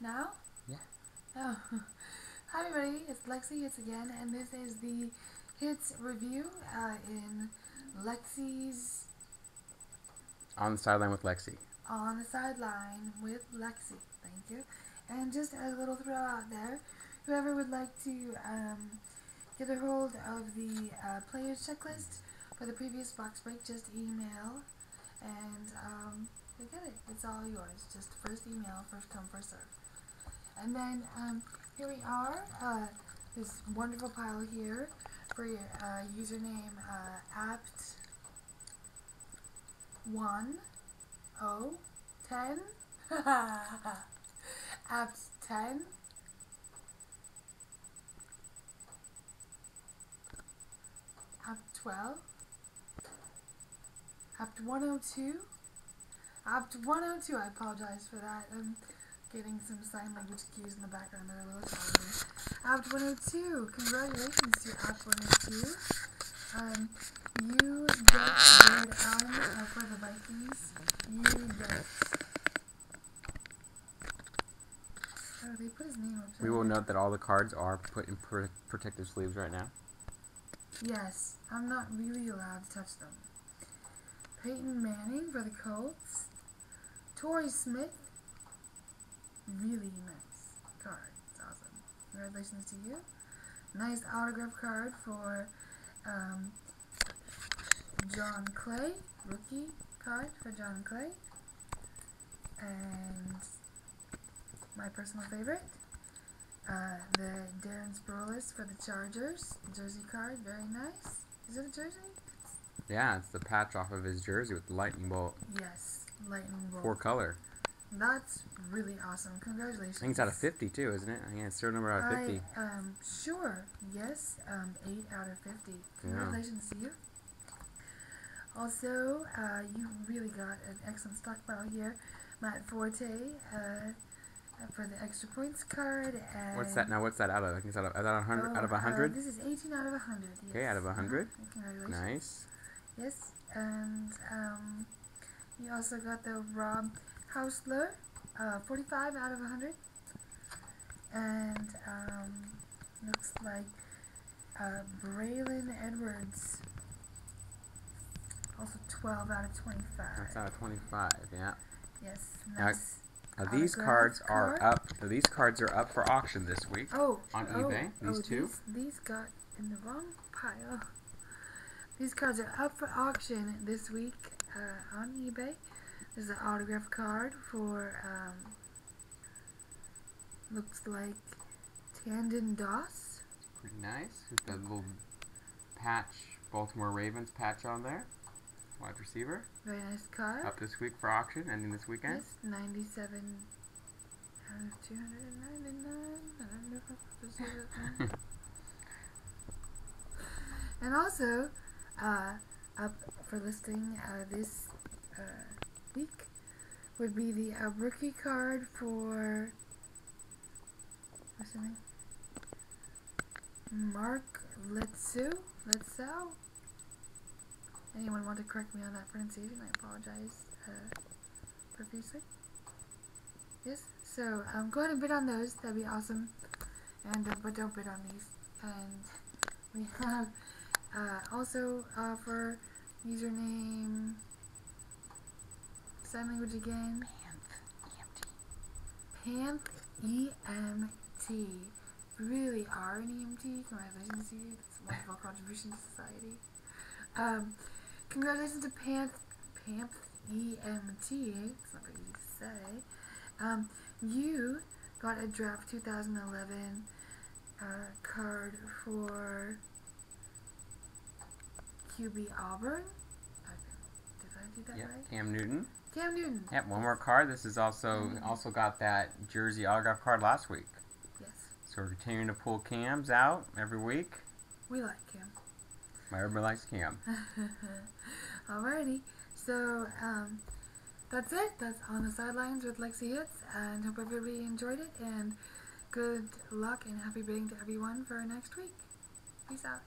Now? Yeah. Oh. Hi everybody, it's Lexi Hits again, and this is the Hits review in Lexi's On the Sideline with Lexi. On the Sideline with Lexi. Thank you. And just a little throw out there, whoever would like to get a hold of the player's checklist for the previous box break, just email and you get it. It's all yours. Just first email, first come, first serve. And then here we are, this wonderful pile here for your username apt1010 apt10 apt12 apt102 apt102. I apologize for that. I'm getting some sign language cues in the background that are a little challenging. Apt102, congratulations to Apt102. You get Jared Allen for the Vikings. You get. Oh, they put his name up. We will note that all the cards are put in protective sleeves right now. Yes, I'm not really allowed to touch them. Peyton Manning for the Colts. Torrey Smith. Really nice card. It's awesome. Congratulations to you. Nice autograph card for John Clay. Rookie card for John Clay. And my personal favorite, the Darren Sproles for the Chargers. Jersey card. Very nice. Is it a jersey? Yeah, it's the patch off of his jersey with the lightning bolt. Yes, lightning bolt. 4-color. That's really awesome. Congratulations. I think it's out of 50 too, isn't it? I think it's serial number out of 50. Sure. Yes. 8 out of 50. Congratulations to you. Also, you really got an excellent stockpile here. Matt Forte for the extra points card. And What's that now? What's that out of? I think it's out of 100. Out of 100. This is 18 out of 100. Yes. Okay, out of 100. Congratulations. Nice. Yes, and you also got the Rob Hausler, 45 out of 100. And looks like Braylon Edwards, also 12 out of 25. That's out of 25. Yeah. Yes, nice. Now these cards are up. These cards are up for auction this week. On eBay. These two. These got in the wrong pile. These cards are up for auction this week on eBay. There's an autograph card for, looks like Tandon Doss. Pretty nice. With the little patch, Baltimore Ravens patch on there. Wide receiver. Very nice card. Up this week for auction, ending this weekend. Yes, 97 out of 299. I don't know if I'm supposed to say that. And also, up for listing this week would be the rookie card for, what's his name? Mark Letsu. Anyone want to correct me on that pronunciation? I apologize profusely. Yes, so go ahead and bid on those. That'd be awesome. And but don't bid on these. And we have also for username, sign language again. Panth EMT. Really are an EMT. Congratulations to you. That's a wonderful contribution to society. Congratulations to Panth EMT. It's not very easy to say. You got a draft 2011 card for QB Auburn. Did I do that right? Cam Newton. Cam Newton. Yep, one more card. This is also got that jersey autograph card last week. Yes. So we're continuing to pull Cams out every week. We like Cam. Everybody likes Cam. Alrighty. So that's it. That's On the Sidelines with Lexi Hits, and hope everybody enjoyed it, and good luck and happy bidding to everyone for next week. Peace out.